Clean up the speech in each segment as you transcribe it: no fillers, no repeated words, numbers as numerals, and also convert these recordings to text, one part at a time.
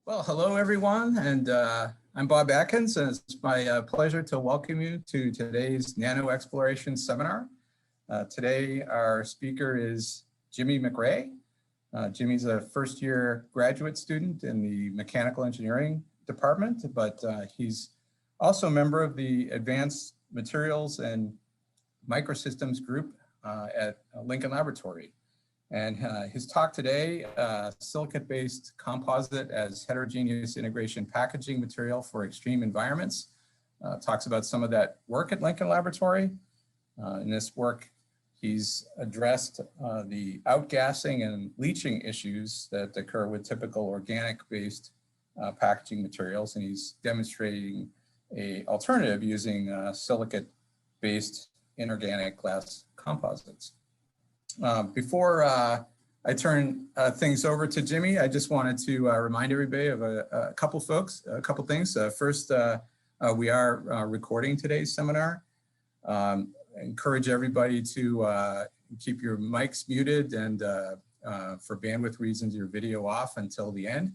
Well, hello everyone, and I'm Bob Atkins, and it's my pleasure to welcome you to today's Nano Exploration Seminar. Today our speaker is Jimmy McRae. Jimmy's a first-year graduate student in the Mechanical Engineering Department, but he's also a member of the Advanced Materials and Microsystems group at Lincoln Laboratory. And his talk today, Silicate-based composite as heterogeneous integration packaging material for extreme environments, talks about some of that work at Lincoln Laboratory. In this work, he's addressed the outgassing and leaching issues that occur with typical organic-based packaging materials, and he's demonstrating an alternative using silicate-based inorganic glass composites. Before I turn things over to Jimmy, I just wanted to remind everybody of a couple things. First, we are recording today's seminar. Encourage everybody to keep your mics muted and for bandwidth reasons, your video off until the end.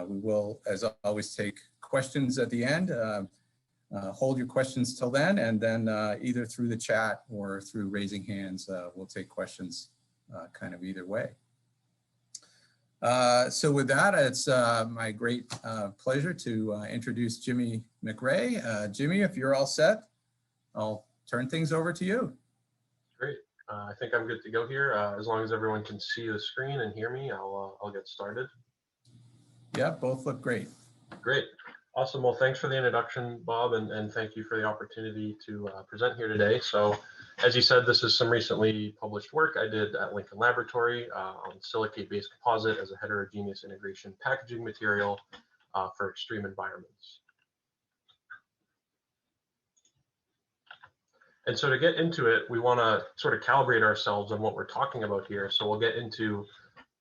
We will, as always, take questions at the end. Hold your questions till then, and then either through the chat or through raising hands, we'll take questions kind of either way. So with that, it's my great pleasure to introduce Jimmy McRae. Jimmy, if you're all set, I'll turn things over to you. Great. I think I'm good to go here. As long as everyone can see the screen and hear me, I'll get started. Yeah, both look great. Great. Awesome. Well, thanks for the introduction, Bob, and thank you for the opportunity to present here today. So, as you said, this is some recently published work I did at Lincoln Laboratory on silicate-based composite as a heterogeneous integration packaging material for extreme environments. And so to get into it, we want to sort of calibrate ourselves on what we're talking about here. So we'll get into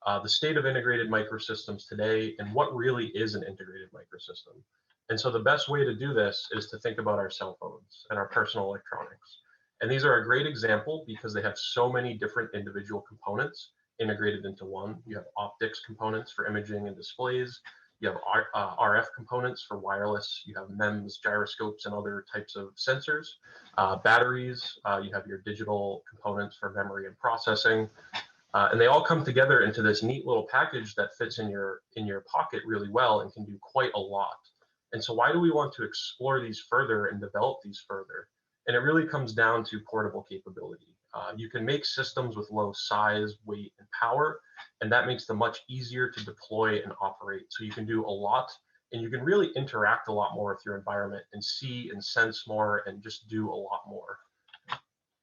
the state of integrated microsystems today and what really is an integrated microsystem. And so the best way to do this is to think about our cell phones and our personal electronics. And these are a great example because they have so many different individual components integrated into one. You have optics components for imaging and displays. You have RF components for wireless. You have MEMS, gyroscopes, and other types of sensors. Batteries, you have your digital components for memory and processing. And they all come together into this neat little package that fits in your pocket really well and can do quite a lot. And so why do we want to explore these further and develop these further? And it really comes down to portable capability. You can make systems with low size, weight, and power, and that makes them much easier to deploy and operate. So you can do a lot, and you can really interact a lot more with your environment and see and sense more and just do a lot more.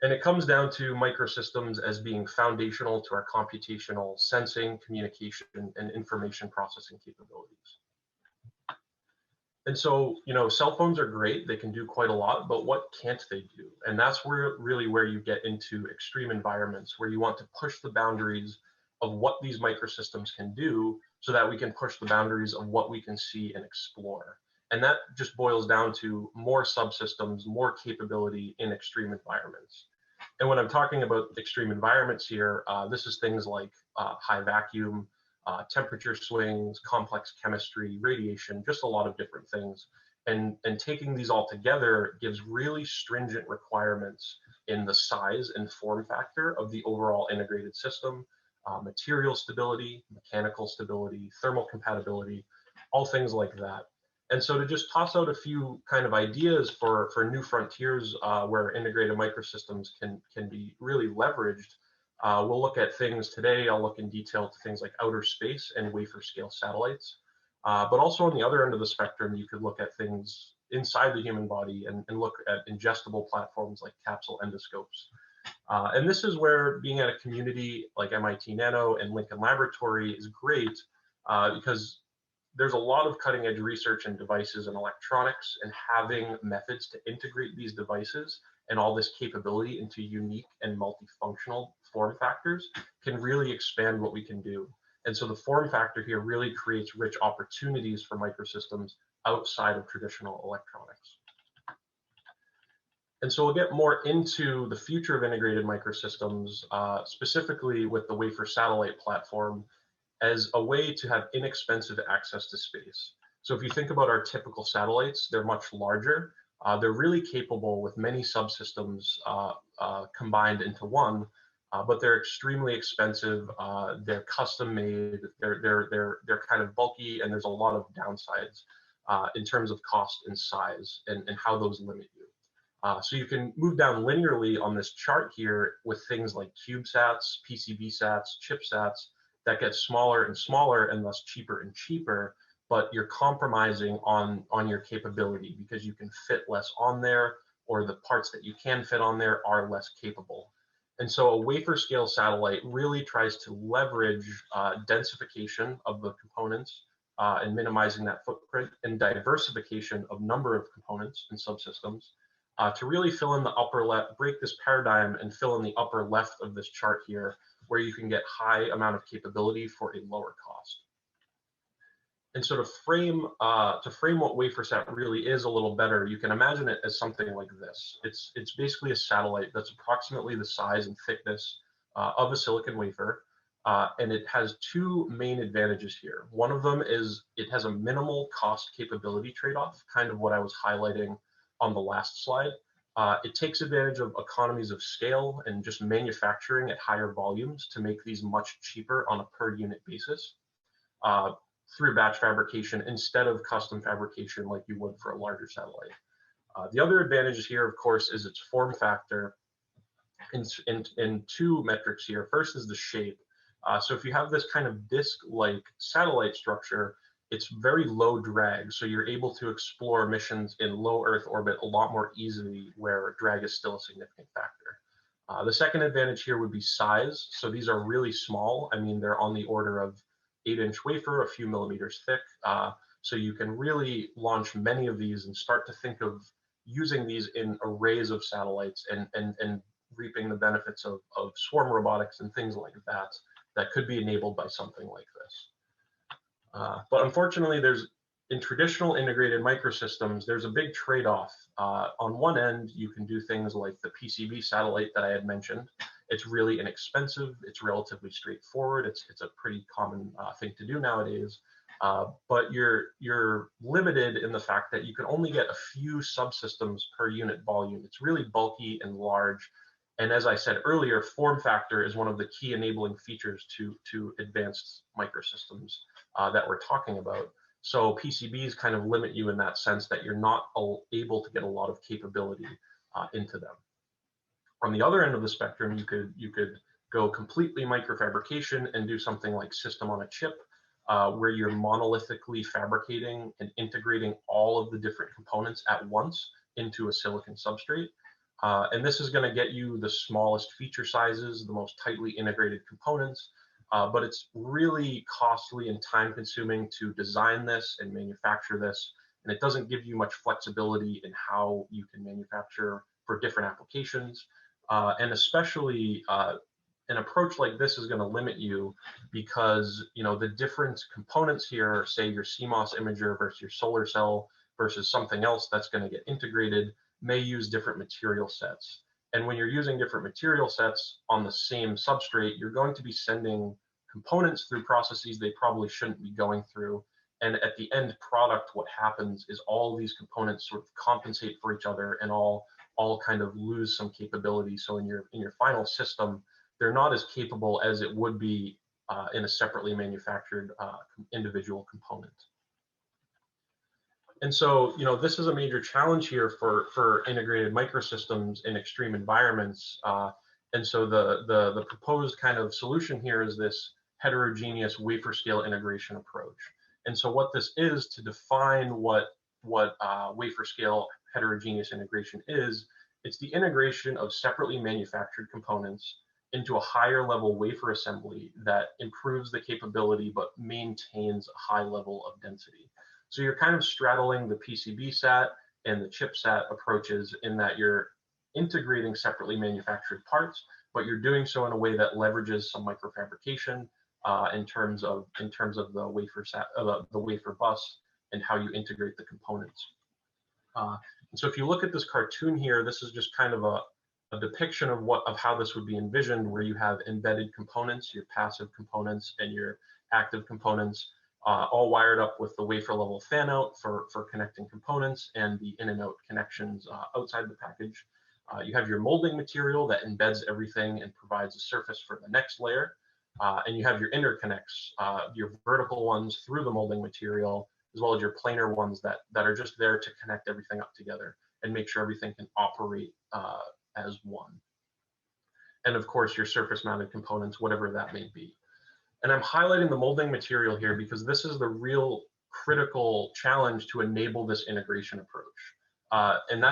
And it comes down to microsystems as being foundational to our computational sensing, communication, and information processing capabilities. And so, you know, cell phones are great. They can do quite a lot, but what can't they do? And that's really where you get into extreme environments where you want to push the boundaries of what these microsystems can do so that we can push the boundaries of what we can see and explore. And that just boils down to more subsystems, more capability in extreme environments. And when I'm talking about extreme environments here, this is things like high vacuum, temperature swings, complex chemistry, radiation, just a lot of different things. And taking these all together gives really stringent requirements in the size and form factor of the overall integrated system, material stability, mechanical stability, thermal compatibility, all things like that. And so to just toss out a few kind of ideas for new frontiers where integrated microsystems can be really leveraged, we'll look at things today. I'll look in detail to things like outer space and Waferscale satellites. But also on the other end of the spectrum, you could look at things inside the human body and look at ingestible platforms like capsule endoscopes. And this is where being at a community like MIT.nano and Lincoln Laboratory is great because there's a lot of cutting edge research in devices and electronics, and having methods to integrate these devices and all this capability into unique and multifunctional form factors can really expand what we can do. And so the form factor here really creates rich opportunities for microsystems outside of traditional electronics. And so we'll get more into the future of integrated microsystems, specifically with the Wafer satellite platform. as a way to have inexpensive access to space. So if you think about our typical satellites, they're much larger. They're really capable with many subsystems combined into one, but they're extremely expensive. They're custom made. They're kind of bulky, and there's a lot of downsides in terms of cost and size and how those limit you. So you can move down linearly on this chart here with things like CubeSats, PCBsats, chipsats that get smaller and smaller and thus cheaper and cheaper, but you're compromising on your capability because you can fit less on there, or the parts that you can fit on there are less capable. And so a wafer scale satellite really tries to leverage densification of the components and minimizing that footprint, and diversification of number of components and subsystems to really fill in the upper left, break this paradigm and fill in the upper left of this chart here, where you can get high amount of capability for a lower cost. And so to frame what WaferSat really is a little better, you can imagine it as something like this. It's basically a satellite that's approximately the size and thickness of a silicon wafer, and it has two main advantages here. One of them is it has a minimal cost capability trade-off, kind of what I was highlighting on the last slide. It takes advantage of economies of scale and just manufacturing at higher volumes to make these much cheaper on a per unit basis through batch fabrication instead of custom fabrication like you would for a larger satellite. The other advantage here, of course, is its form factor in two metrics here. First is the shape. So if you have this kind of disc-like satellite structure, it's very low drag, so you're able to explore missions in low Earth orbit a lot more easily, where drag is still a significant factor. The second advantage here would be size. So these are really small. I mean, they're on the order of 8-inch wafer, a few millimeters thick. So you can really launch many of these and start to think of using these in arrays of satellites and reaping the benefits of swarm robotics and things like that that could be enabled by something like this. But unfortunately, in traditional integrated microsystems, there's a big trade-off. On one end, you can do things like the PCB satellite that I had mentioned. It's really inexpensive. It's relatively straightforward. It's a pretty common thing to do nowadays. But you're limited in the fact that you can only get a few subsystems per unit volume. It's really bulky and large. And as I said earlier, form factor is one of the key enabling features to advanced microsystems that we're talking about. So PCBs kind of limit you in that sense that you're not able to get a lot of capability into them. On the other end of the spectrum, you could go completely microfabrication and do something like system on a chip, where you're monolithically fabricating and integrating all of the different components at once into a silicon substrate. And this is going to get you the smallest feature sizes, the most tightly integrated components, but it's really costly and time consuming to design this and manufacture this. And it doesn't give you much flexibility in how you can manufacture for different applications. And especially an approach like this is going to limit you because, you know, the different components here, say your CMOS imager versus your solar cell versus something else that's going to get integrated, may use different material sets. And when you're using different material sets on the same substrate, you're going to be sending components through processes they probably shouldn't be going through. And at the end product, what happens is all these components sort of compensate for each other and all kind of lose some capability. So in your final system, they're not as capable as it would be in a separately manufactured individual component. And so, you know, this is a major challenge here for integrated microsystems in extreme environments. And so the proposed kind of solution here is this heterogeneous wafer scale integration approach. And so what this is, to define what wafer scale heterogeneous integration is, it's the integration of separately manufactured components into a higher level wafer assembly that improves the capability but maintains a high level of density. So you're kind of straddling the PCB sat and the chipsat approaches in that you're integrating separately manufactured parts, but you're doing so in a way that leverages some microfabrication in terms of the wafer bus and how you integrate the components. And so if you look at this cartoon here, this is just kind of depiction of how this would be envisioned, where you have embedded components, your passive components and your active components, all wired up with the wafer level fan out for connecting components and the in and out connections outside the package. You have your molding material that embeds everything and provides a surface for the next layer. And you have your interconnects, your vertical ones through the molding material, as well as your planar ones that are just there to connect everything up together and make sure everything can operate as one. And of course, your surface mounted components, whatever that may be. And I'm highlighting the molding material here because this is the real critical challenge to enable this integration approach. And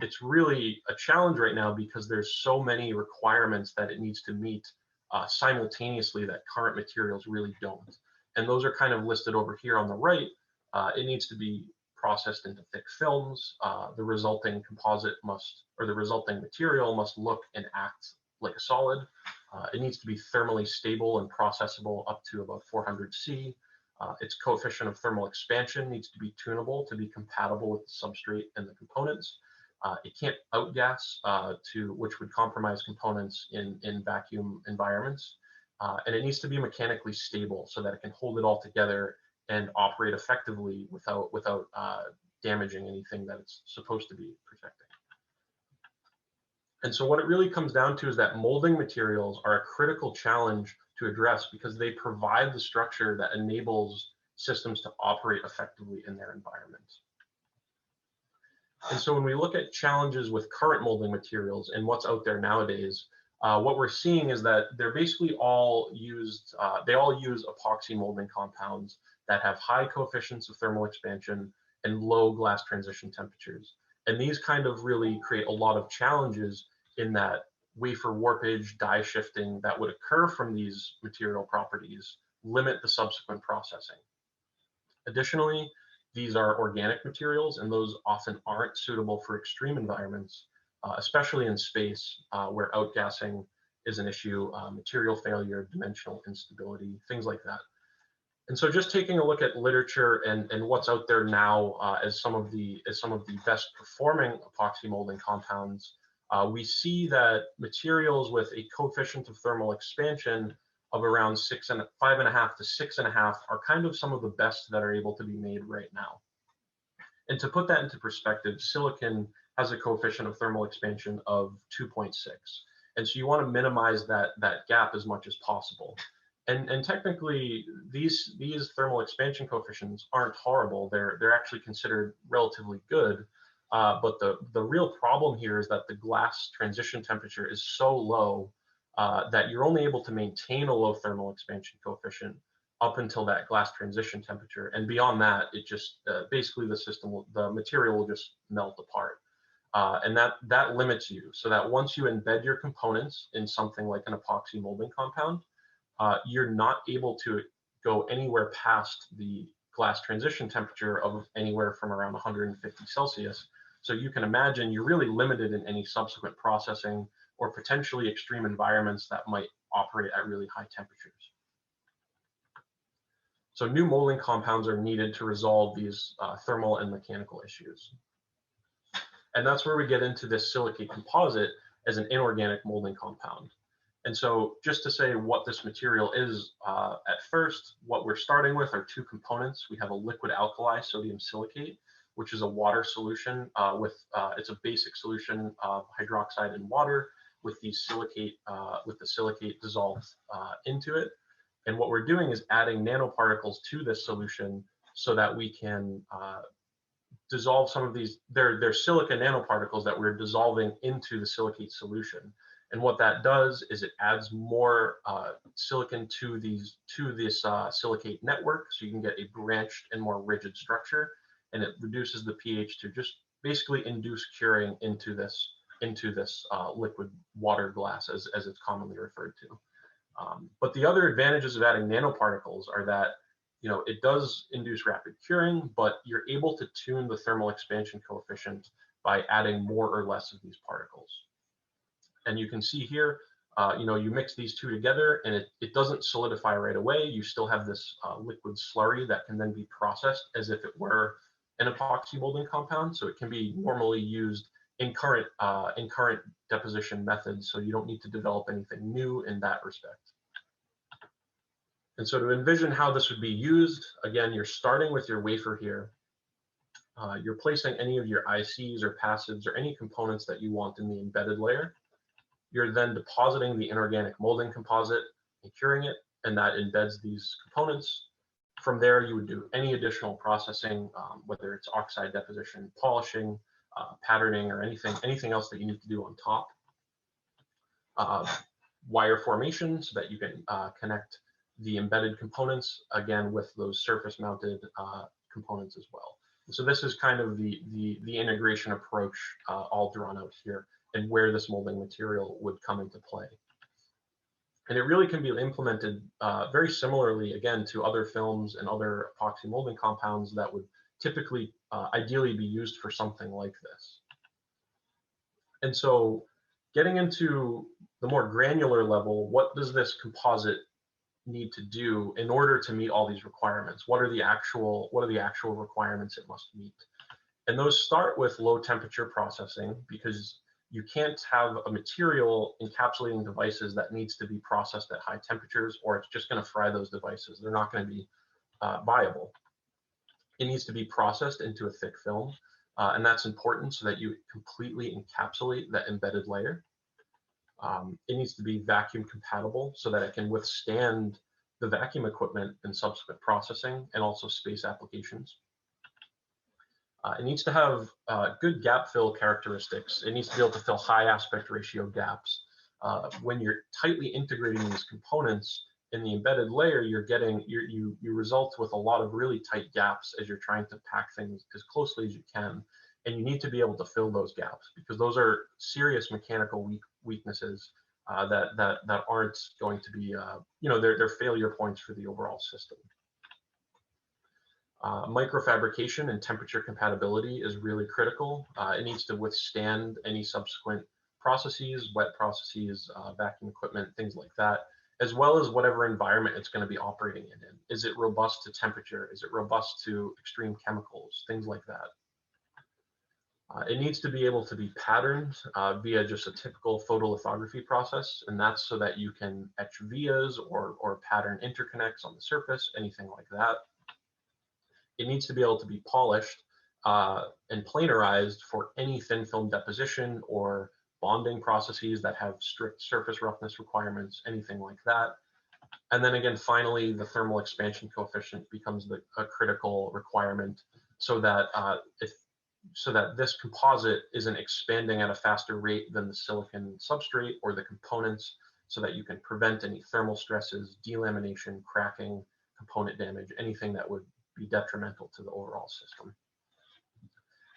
it's really a challenge right now because there's so many requirements that it needs to meet simultaneously that current materials really don't. And those are kind of listed over here on the right. It needs to be processed into thick films. The resulting composite the resulting material must look and act like a solid. It needs to be thermally stable and processable up to about 400 C. Its coefficient of thermal expansion needs to be tunable to be compatible with the substrate and the components. It can't outgas, which would compromise components in vacuum environments. And it needs to be mechanically stable so that it can hold it all together and operate effectively without damaging anything that it's supposed to be protecting. And so what it really comes down to is that molding materials are a critical challenge to address because they provide the structure that enables systems to operate effectively in their environment. And so when we look at challenges with current molding materials and what's out there nowadays, what we're seeing is that they're basically all used, they all use epoxy molding compounds that have high coefficients of thermal expansion and low glass transition temperatures. And these kind of really create a lot of challenges in that wafer warpage, die shifting that would occur from these material properties limit the subsequent processing. Additionally, these are organic materials, and those often aren't suitable for extreme environments, especially in space where outgassing is an issue, material failure, dimensional instability, things like that. And so just taking a look at literature and what's out there now as some of the best performing epoxy molding compounds, we see that materials with a coefficient of thermal expansion of around 5.5 to 6.5 are kind of some of the best that are able to be made right now. And to put that into perspective, silicon has a coefficient of thermal expansion of 2.6. And so you want to minimize that gap as much as possible. And technically, these thermal expansion coefficients aren't horrible. They're actually considered relatively good. But the real problem here is that the glass transition temperature is so low that you're only able to maintain a low thermal expansion coefficient up until that glass transition temperature. And beyond that, it just basically the material will just melt apart. And that limits you, so that once you embed your components in something like an epoxy molding compound, you're not able to go anywhere past the glass transition temperature of anywhere from around 150 Celsius. So you can imagine you're really limited in any subsequent processing or potentially extreme environments that might operate at really high temperatures. So new molding compounds are needed to resolve these thermal and mechanical issues. And that's where we get into this silicate composite as an inorganic molding compound. And so just to say what this material is, at first, what we're starting with are two components. We have a liquid alkali sodium silicate, which is a water solution it's a basic solution of hydroxide and water with the silicate dissolved into it. And what we're doing is adding nanoparticles to this solution so that we can dissolve some of these, they're silica nanoparticles that we're dissolving into the silicate solution. And what that does is it adds more silicon to this silicate network, so you can get a branched and more rigid structure, and it reduces the pH to just basically induce curing into this liquid water glass, as it's commonly referred to. But the other advantages of adding nanoparticles are that it does induce rapid curing, but you're able to tune the thermal expansion coefficient by adding more or less of these particles. And you can see here, you mix these two together and it doesn't solidify right away. You still have this liquid slurry that can then be processed as if it were an epoxy molding compound. So it can be normally used in current deposition methods, so you don't need to develop anything new in that respect. And so to envision how this would be used, again, you're starting with your wafer here. You're placing any of your ICs or passives or any components that you want in the embedded layer. You're then depositing the inorganic molding composite and curing it, and that embeds these components. From there, you would do any additional processing, whether it's oxide deposition, polishing, patterning, or anything else that you need to do on top. Wire formation so that you can connect the embedded components, again, with those surface-mounted components as well. So this is kind of the integration approach all drawn out here, and where this molding material would come into play. And it really can be implemented very similarly, again, to other films and other epoxy molding compounds that would typically, ideally be used for something like this. And so getting into the more granular level, what does this composite need to do in order to meet all these requirements? What are the actual requirements it must meet? And those start with low temperature processing, because you can't have a material encapsulating devices that needs to be processed at high temperatures, or it's just going to fry those devices. They're not going to be viable. It needs to be processed into a thick film, and that's important so that you completely encapsulate that embedded layer. It needs to be vacuum compatible so that it can withstand the vacuum equipment and subsequent processing, and also space applications. It needs to have good gap fill characteristics. It needs to be able to fill high aspect ratio gaps. When you're tightly integrating these components in the embedded layer, you result with a lot of really tight gaps as you're trying to pack things as closely as you can. And you need to be able to fill those gaps, because those are serious mechanical weaknesses that aren't going to be, they're failure points for the overall system. Microfabrication and temperature compatibility is really critical. It needs to withstand any subsequent processes, wet processes, vacuum equipment, things like that, as well as whatever environment it's going to be operating in. Is it robust to temperature? Is it robust to extreme chemicals? Things like that. It needs to be able to be patterned via just a typical photolithography process, and that's so that you can etch vias or pattern interconnects on the surface, anything like that. It needs to be able to be polished and planarized for any thin film deposition or bonding processes that have strict surface roughness requirements, anything like that. And then again, finally, the thermal expansion coefficient becomes a critical requirement, so that this composite isn't expanding at a faster rate than the silicon substrate or the components, so that you can prevent any thermal stresses, delamination, cracking, component damage, anything that would be detrimental to the overall system.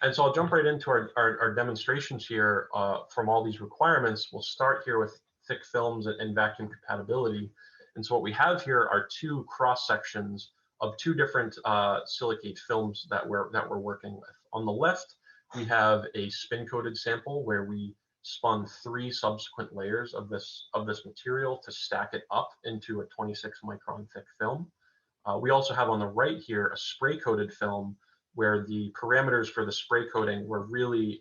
And so I'll jump right into our demonstrations here from all these requirements. We'll start here with thick films and vacuum compatibility. And so what we have here are two cross sections of two different silicate films that we're working with. On the left, we have a spin-coated sample where we spun 3 subsequent layers of this material to stack it up into a 26 micron thick film. We also have on the right here a spray-coated film where the parameters for the spray coating were really,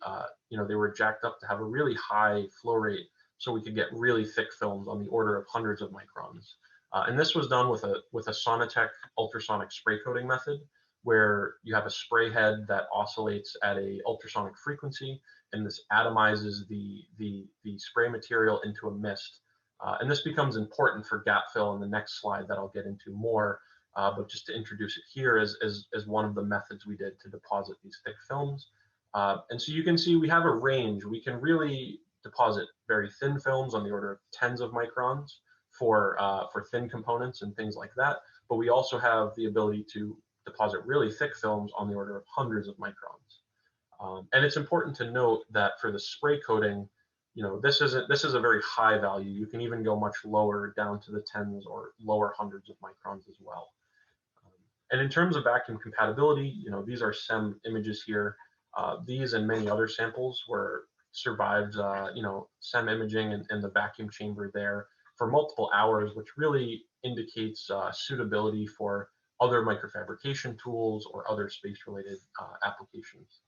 they were jacked up to have a really high flow rate, so we could get really thick films on the order of hundreds of microns. And this was done with a Sonatech ultrasonic spray coating method, where you have a spray head that oscillates at a ultrasonic frequency, and this atomizes the spray material into a mist. And this becomes important for gap fill in the next slide that I'll get into more. But just to introduce it here as one of the methods we did to deposit these thick films. And so you can see we have a range. We can really deposit very thin films on the order of tens of microns for thin components and things like that. But we also have the ability to deposit really thick films on the order of hundreds of microns. And it's important to note that for the spray coating, this is a very high value. You can even go much lower, down to the tens or lower hundreds of microns as well. And in terms of vacuum compatibility, these are SEM images here. These and many other samples survived, SEM imaging and the vacuum chamber there for multiple hours, which really indicates suitability for other microfabrication tools or other space-related applications.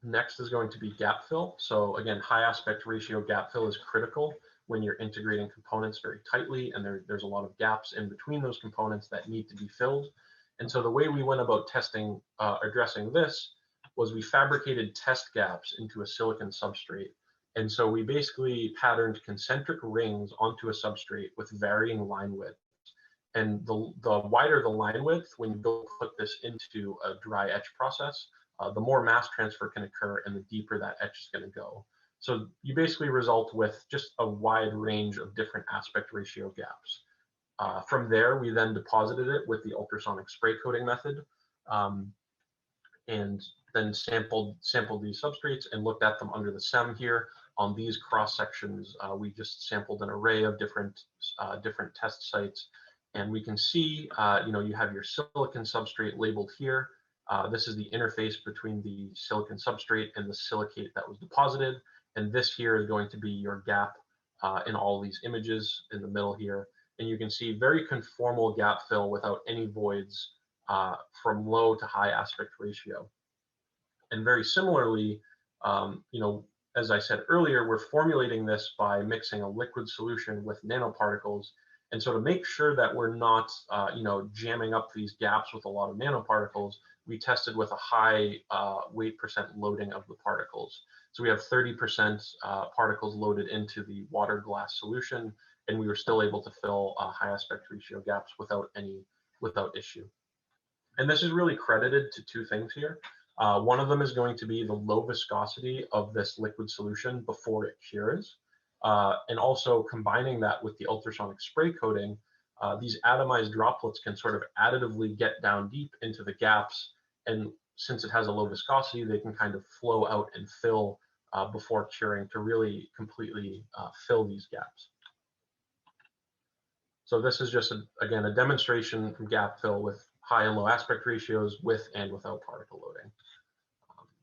Next is going to be gap fill. So again, high aspect ratio gap fill is critical when you're integrating components very tightly, and there's a lot of gaps in between those components that need to be filled. And so the way we went about testing, addressing this, was we fabricated test gaps into a silicon substrate. And so we basically patterned concentric rings onto a substrate with varying line width. And the wider the line width, when you go put this into a dry etch process, the more mass transfer can occur and the deeper that etch is going to go. So you basically result with just a wide range of different aspect ratio gaps. From there, we then deposited it with the ultrasonic spray coating method, and then sampled these substrates and looked at them under the SEM here. On these cross sections, we just sampled an array of different test sites, and we can see, you have your silicon substrate labeled here. This is the interface between the silicon substrate and the silicate that was deposited. And this here is going to be your gap in all these images in the middle here. And you can see very conformal gap fill without any voids from low to high aspect ratio. And very similarly, as I said earlier, we're formulating this by mixing a liquid solution with nanoparticles. And so to make sure that we're not, jamming up these gaps with a lot of nanoparticles, we tested with a high weight percent loading of the particles. So we have 30% particles loaded into the water glass solution, and we were still able to fill high aspect ratio gaps without issue. And this is really credited to two things here. One of them is going to be the low viscosity of this liquid solution before it cures. And also combining that with the ultrasonic spray coating, these atomized droplets can sort of additively get down deep into the gaps. And since it has a low viscosity, they can kind of flow out and fill before curing to really completely fill these gaps. So this is just, again, a demonstration from gap fill with high and low aspect ratios with and without particle loading.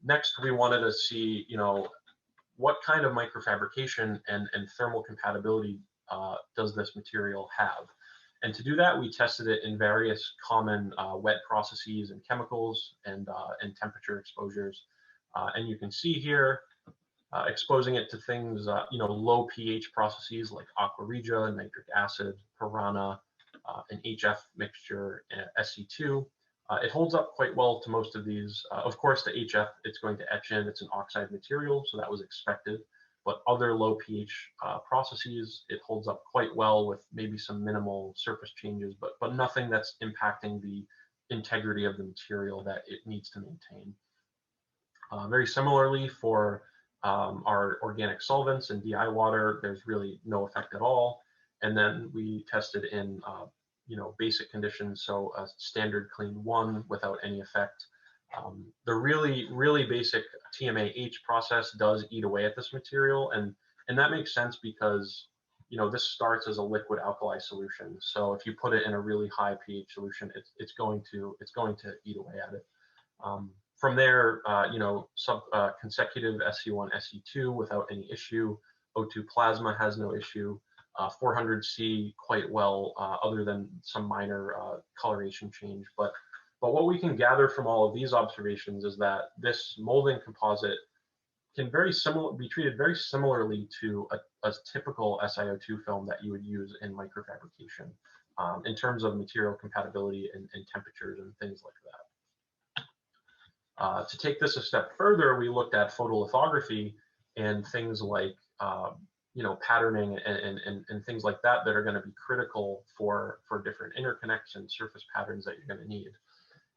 Next, we wanted to see, what kind of microfabrication and thermal compatibility does this material have? And to do that, we tested it in various common wet processes and chemicals and temperature exposures. And you can see here, exposing it to things, low pH processes like aqua regia, nitric acid, piranha, an HF mixture, SC2. It holds up quite well to most of these. Of course, the HF, it's going to etch in. It's an oxide material, so that was expected. But other low pH processes, it holds up quite well with maybe some minimal surface changes, but nothing that's impacting the integrity of the material that it needs to maintain. Very similarly for our organic solvents and DI water, there's really no effect at all. And then we tested in basic conditions, so a standard clean 1 without any effect. The really basic TMAH process does eat away at this material, and that makes sense because this starts as a liquid alkali solution. So if you put it in a really high pH solution, it's going to eat away at it. From there, consecutive SC1, SC2 without any issue. O2 plasma has no issue. 400C quite well, other than some minor coloration change. But what we can gather from all of these observations is that this molding composite can be treated very similarly to a typical SiO2 film that you would use in microfabrication in terms of material compatibility and temperatures and things like that. To take this a step further, we looked at photolithography and things like patterning and things like that are going to be critical for different interconnects and surface patterns that you're going to need.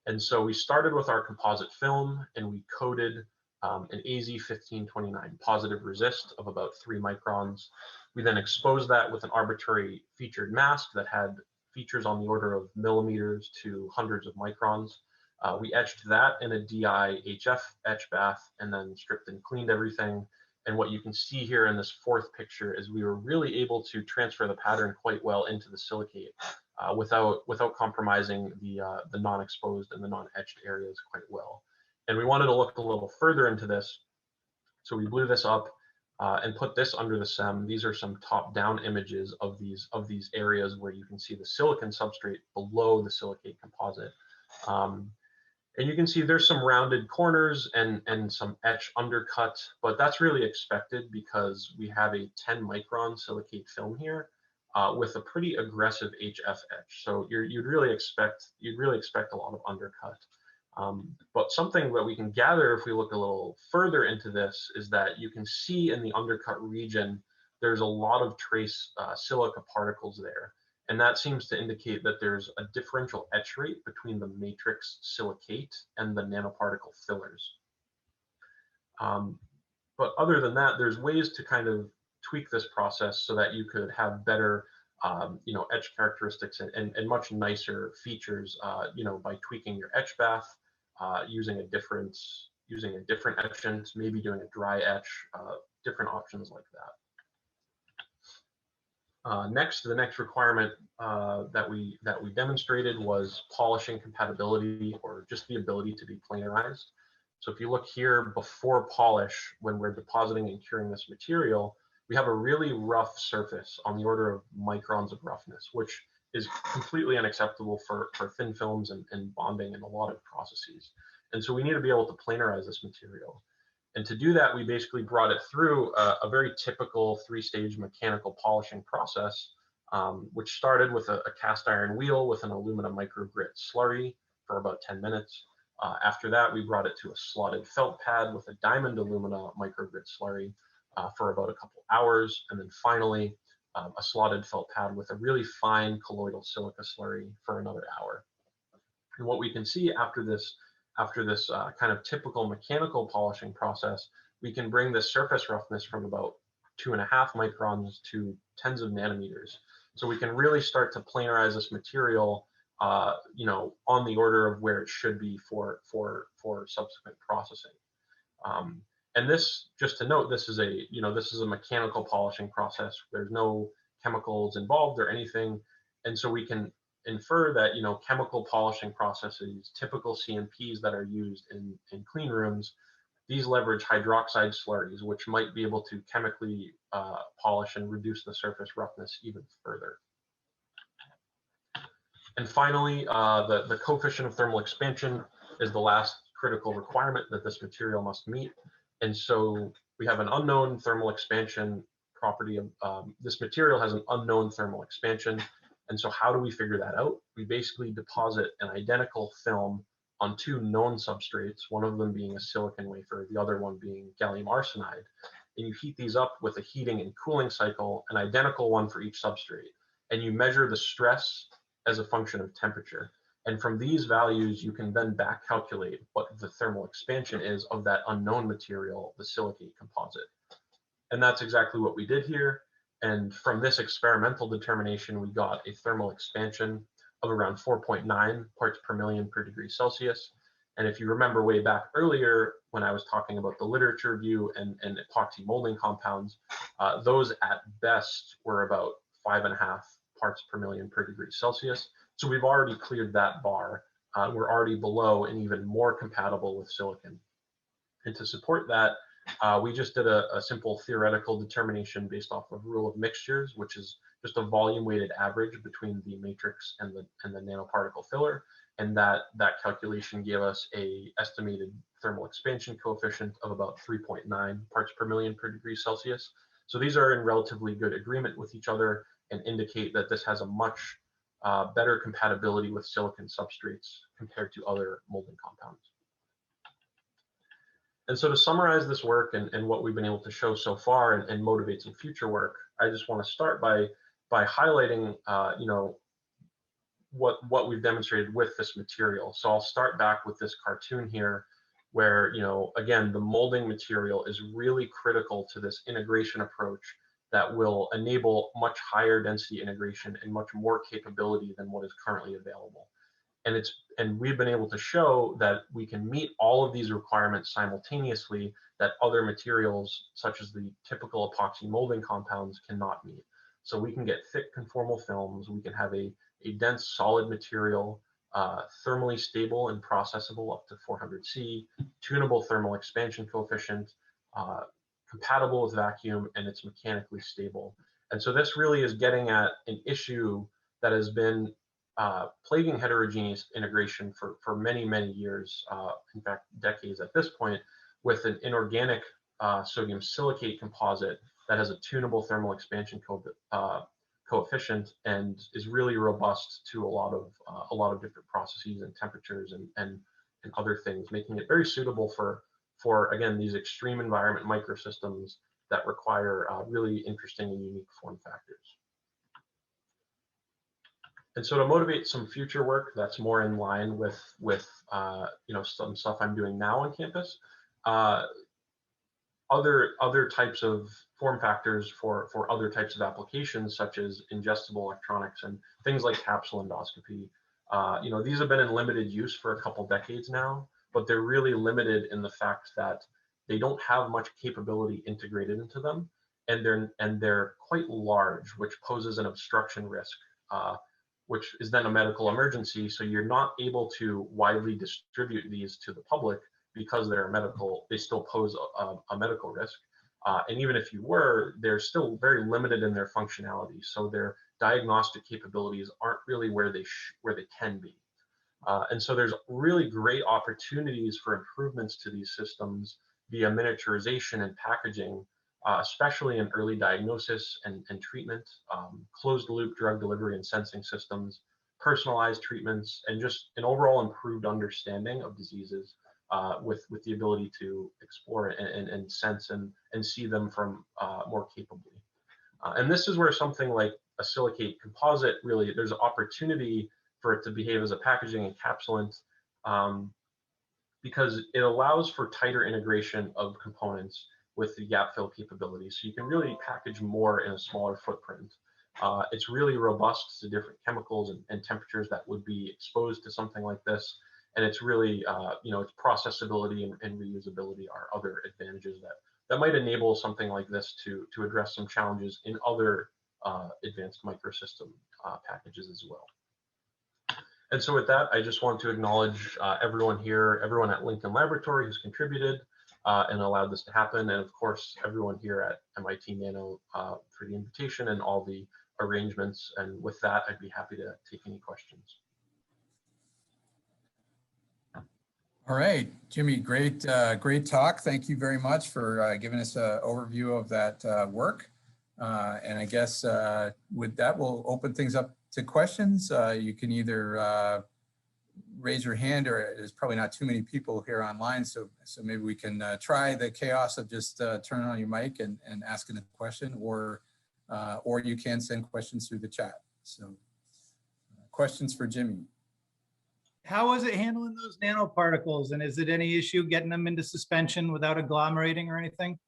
And so we started with our composite film, and we coated an AZ1529 positive resist of about 3 microns. We then exposed that with an arbitrary featured mask that had features on the order of millimeters to hundreds of microns. We etched that in a DI HF etch bath and then stripped and cleaned everything. And what you can see here in this fourth picture is we were really able to transfer the pattern quite well into the silicate without compromising the non-exposed and the non-etched areas quite well. And we wanted to look a little further into this. So we blew this up and put this under the SEM. These are some top-down images of these areas where you can see the silicon substrate below the silicate composite. And you can see there's some rounded corners and some etch undercut, but that's really expected because we have a 10 micron silicate film here with a pretty aggressive HF etch. So you'd really expect a lot of undercut. But something that we can gather if we look a little further into this is that you can see in the undercut region, there's a lot of trace silica particles there. And that seems to indicate that there's a differential etch rate between the matrix silicate and the nanoparticle fillers. But other than that, there's ways to kind of tweak this process so that you could have better etch characteristics and much nicer features, by tweaking your etch bath, using a different etchant, maybe doing a dry etch, different options like that. The next requirement that we demonstrated was polishing compatibility, or just the ability to be planarized. So if you look here before polish, when we're depositing and curing this material, we have a really rough surface on the order of microns of roughness, which is completely unacceptable for thin films and bonding in a lot of processes. And so we need to be able to planarize this material. And to do that, we basically brought it through a very typical 3-stage mechanical polishing process, which started with a cast iron wheel with an aluminum microgrit slurry for about 10 minutes. After that, we brought it to a slotted felt pad with a diamond alumina microgrit slurry for about a couple hours. And then finally, a slotted felt pad with a really fine colloidal silica slurry for another hour. And what we can see after this kind of typical mechanical polishing process, we can bring the surface roughness from about 2.5 microns to tens of nanometers. So we can really start to planarize this material, on the order of where it should be for subsequent processing. And this, just to note, this is a mechanical polishing process. There's no chemicals involved or anything, and so we can infer that chemical polishing processes, typical CMPs that are used in clean rooms, these leverage hydroxide slurries, which might be able to chemically polish and reduce the surface roughness even further. And finally, the coefficient of thermal expansion is the last critical requirement that this material must meet. And so we have an unknown thermal expansion property of this material has an unknown thermal expansion. And so how do we figure that out? We basically deposit an identical film on 2 known substrates, one of them being a silicon wafer, the other one being gallium arsenide. And you heat these up with a heating and cooling cycle, an identical one for each substrate. And you measure the stress as a function of temperature. And from these values, you can then back calculate what the thermal expansion is of that unknown material, the silicate composite. And that's exactly what we did here. And from this experimental determination, we got a thermal expansion of around 4.9 parts per million per degree Celsius. And if you remember way back earlier, when I was talking about the literature review and epoxy molding compounds, those at best were about 5.5 parts per million per degree Celsius. So we've already cleared that bar. We're already below and even more compatible with silicon. And to support that, we just did a simple theoretical determination based off of rule of mixtures, which is just a volume weighted average between the matrix and the nanoparticle filler. And that calculation gave us a estimated thermal expansion coefficient of about 3.9 parts per million per degree Celsius. So these are in relatively good agreement with each other and indicate that this has a much better compatibility with silicon substrates compared to other molding compounds. And so to summarize this work and what we've been able to show so far and motivate some future work, I just want to start by highlighting what we've demonstrated with this material. So I'll start back with this cartoon here where, again, the molding material is really critical to this integration approach that will enable much higher density integration and much more capability than what is currently available. And we've been able to show that we can meet all of these requirements simultaneously that other materials, such as the typical epoxy molding compounds, cannot meet. So we can get thick conformal films, we can have a dense solid material, thermally stable and processable up to 400 C, tunable thermal expansion coefficient, compatible with vacuum, and it's mechanically stable. And so this really is getting at an issue that has been plaguing heterogeneous integration for many, many years, in fact, decades at this point, with an inorganic sodium silicate composite that has a tunable thermal expansion coefficient and is really robust to a lot of different processes and temperatures and other things, making it very suitable for again these extreme environment microsystems that require really interesting and unique form factors. And so to motivate some future work that's more in line with you know, some stuff I'm doing now on campus, other types of form factors for other types of applications, such as ingestible electronics and things like capsule endoscopy. You know, these have been in limited use for a couple decades now, but they're really limited in the fact that they don't have much capability integrated into them, and they're quite large, which poses an obstruction risk, which is then a medical emergency. So you're not able to widely distribute these to the public because they're medical. They still pose a medical risk. And even if you were, they're still very limited in their functionality. So their diagnostic capabilities aren't really where they can be. And so there's really great opportunities for improvements to these systems via miniaturization and packaging, especially in early diagnosis and treatment, closed loop drug delivery and sensing systems, personalized treatments, and just an overall improved understanding of diseases with the ability to explore and sense and see them from more capably. And this is where something like a silicate composite, really, there's an opportunity for it to behave as a packaging encapsulant, because it allows for tighter integration of components with the gap fill capabilities. So you can really package more in a smaller footprint. It's really robust to different chemicals and temperatures that would be exposed to something like this. And it's really, you know, its processability and reusability are other advantages that might enable something like this to address some challenges in other advanced microsystem packages as well. And so with that, I just want to acknowledge everyone here, everyone at Lincoln Laboratory who's contributed and allowed this to happen. And of course, everyone here at MIT.nano for the invitation and all the arrangements. And with that, I'd be happy to take any questions. All right, Jimmy, great talk. Thank you very much for giving us an overview of that work. And I guess with that, we'll open things up to questions. You can either raise your hand, or there's probably not too many people here online, so maybe we can try the chaos of just turning on your mic and asking a question, or you can send questions through the chat. So questions for Jimmy. How is it handling those nanoparticles, and is it any issue getting them into suspension without agglomerating or anything?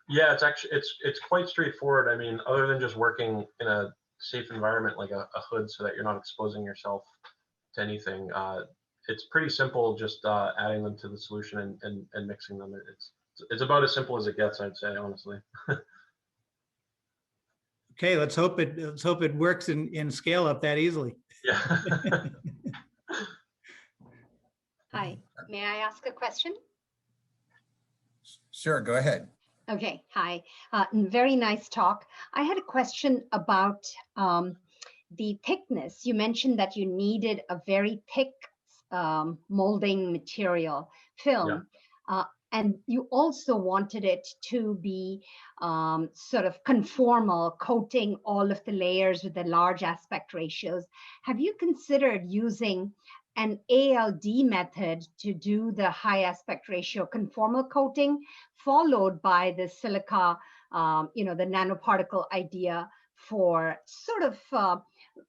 Yeah, it's quite straightforward. I mean, other than just working in a safe environment like a hood so that you're not exposing yourself to anything, it's pretty simple, just adding them to the solution and mixing them. It's about as simple as it gets, I'd say, honestly. Okay, let's hope it works in scale up that easily. Yeah. Hi, may I ask a question? Sure, go ahead. Okay, hi, very nice talk. I had a question about the thickness. You mentioned that you needed a very thick molding material, film, and you also wanted it to be sort of conformal, coating all of the layers with the large aspect ratios. Have you considered using an ALD method to do the high aspect ratio conformal coating, followed by the silica, you know, the nanoparticle idea for sort of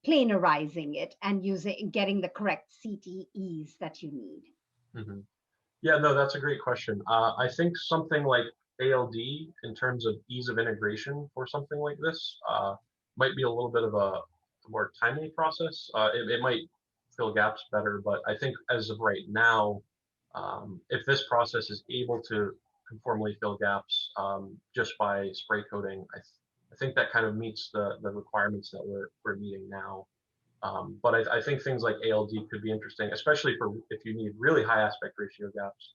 planarizing it and getting the correct CTEs that you need? Mm-hmm. Yeah, no, that's a great question. I think something like ALD, in terms of ease of integration for something like this, might be a little bit of a more timely process. It might fill gaps better, but I think as of right now, if this process is able to conformally fill gaps just by spray coating, I think that kind of meets the requirements that we're meeting now. But I think things like ALD could be interesting, especially for if you need really high aspect ratio gaps.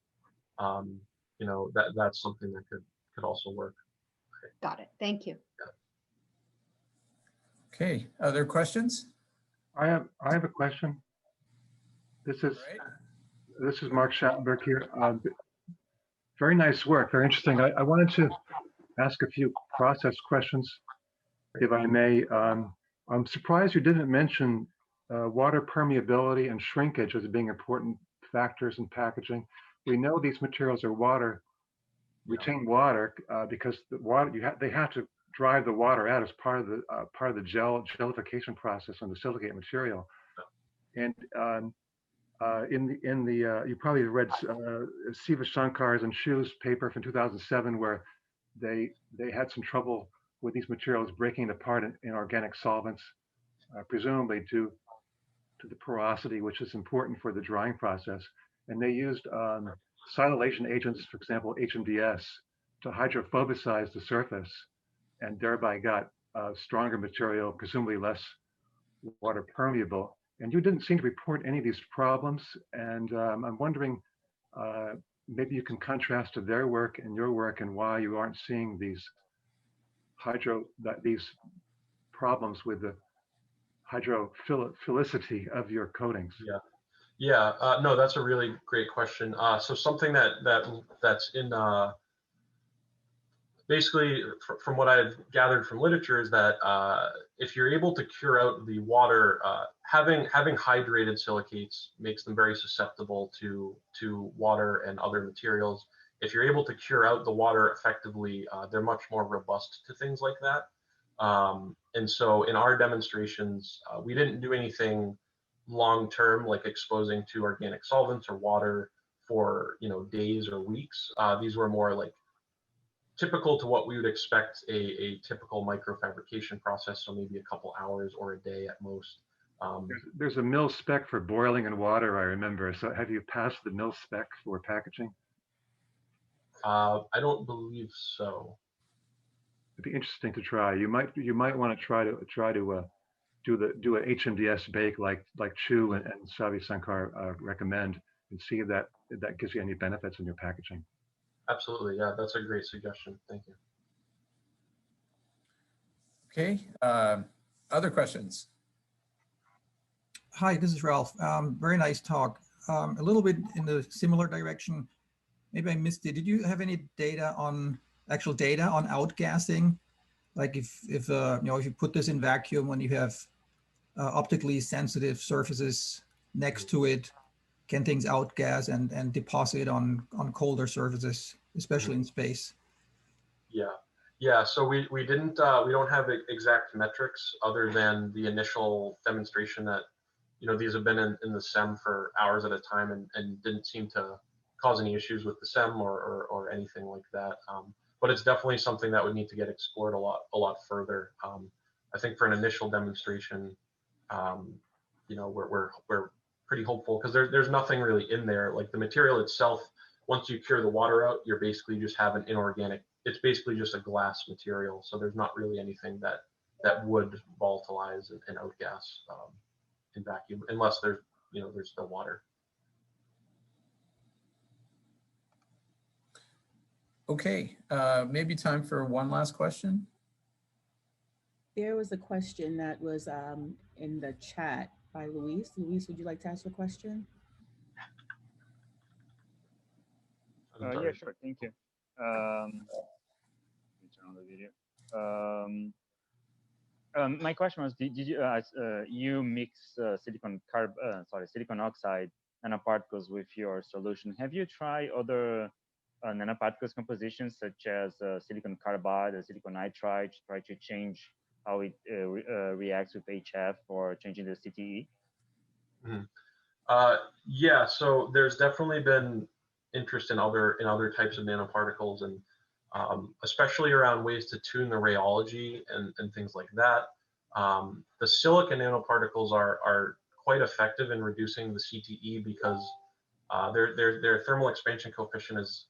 You know, that's something that could also work. Got it. Thank you. Okay, other questions? I have a question. This is Mark Schattenberg here. Very nice work, very interesting. I wanted to ask a few process questions, if I may. I'm surprised you didn't mention water permeability and shrinkage as being important factors in packaging. We know these materials are retain water because the water they have to drive the water out as part of the gelification process on the silicate material. And you probably read Siva Shankar's and Shu's paper from 2007, where they had some trouble with these materials breaking apart in organic solvents, presumably due to the porosity, which is important for the drying process. And they used silylation agents, for example, HMDS, to hydrophobiциze the surface, and thereby got stronger material, presumably less water permeable. And you didn't seem to report any of these problems. And I'm wondering, maybe you can contrast to their work and your work, and why you aren't seeing these problems with the hydrophilicity of your coatings. No, that's a really great question. So something that's in basically, from what I've gathered from literature, is that if you're able to cure out the water, having hydrated silicates makes them very susceptible to water and other materials. If you're able to cure out the water effectively, they're much more robust to things like that. And so in our demonstrations, we didn't do anything long-term, like exposing to organic solvents or water for days or weeks. These were more like typical to what we would expect a typical microfabrication process, so maybe a couple hours or a day at most. There's a mil spec for boiling in water, I remember. So have you passed the mil spec for packaging? I don't believe so. It'd be interesting to try. You might want to try to do a HMDS bake like Chu and Savi Sankar recommend, and see if that gives you any benefits in your packaging. Absolutely, yeah, that's a great suggestion. Thank you. Okay, other questions? Hi, this is Ralph. Very nice talk. A little bit in the similar direction. Maybe I missed it. Did you have any actual data on outgassing? Like if you put this in vacuum, when you have optically sensitive surfaces next to it, can things outgas and deposit on colder surfaces, especially in space? Yeah. So we don't have exact metrics other than the initial demonstration that these have been in the SEM for hours at a time and didn't seem to cause any issues with the SEM or anything like that. But it's definitely something that would need to get explored a lot further. I think for an initial demonstration, we're pretty hopeful, because there's nothing really in there. Like the material itself, once you cure the water out, you're basically just have an inorganic. It's basically just a glass material. So there's not really anything that would volatilize and outgas in vacuum, unless there's still water. Okay, maybe time for one last question. There was a question that was in the chat by Luis. Luis, would you like to ask a question? Yeah, sure. Thank you. Let me turn on the video. My question was: did you mix silicon oxide nanoparticles with your solution? Have you tried other nanoparticles compositions, such as silicon carbide or silicon nitride, to try to change how it reacts with HF or changing the CTE? Mm-hmm. Yeah, so there's definitely been interest in other types of nanoparticles, and especially around ways to tune the rheology and things like that. The silicon nanoparticles are quite effective in reducing the CTE, because their thermal expansion coefficient is,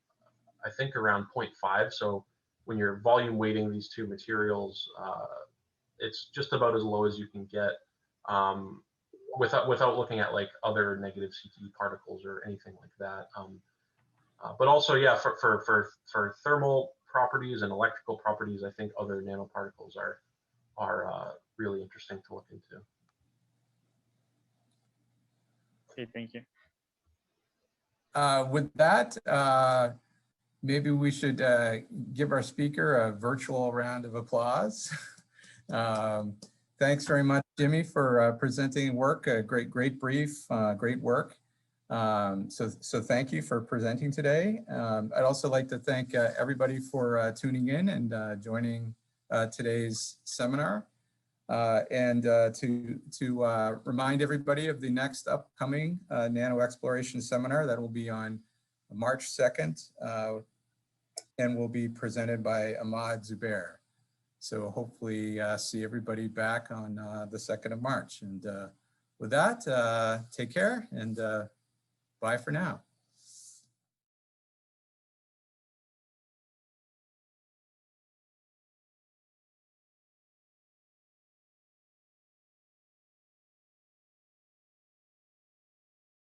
I think, around 0.5. So when you're volume weighting these two materials, it's just about as low as you can get, without looking at like other negative CTE particles or anything like that. But also, yeah, for thermal properties and electrical properties, I think other nanoparticles are really interesting to look into. Okay, thank you. With that, maybe we should give our speaker a virtual round of applause. Thanks very much, Jimmy, for presenting work. Great brief, great work. So thank you for presenting today. I'd also like to thank everybody for tuning in and joining today's seminar. And to remind everybody of the next upcoming Nano Exploration Seminar that will be on March 2nd and will be presented by Ahmad Zubair. So hopefully see everybody back on the 2nd of March. And with that, take care and bye for now.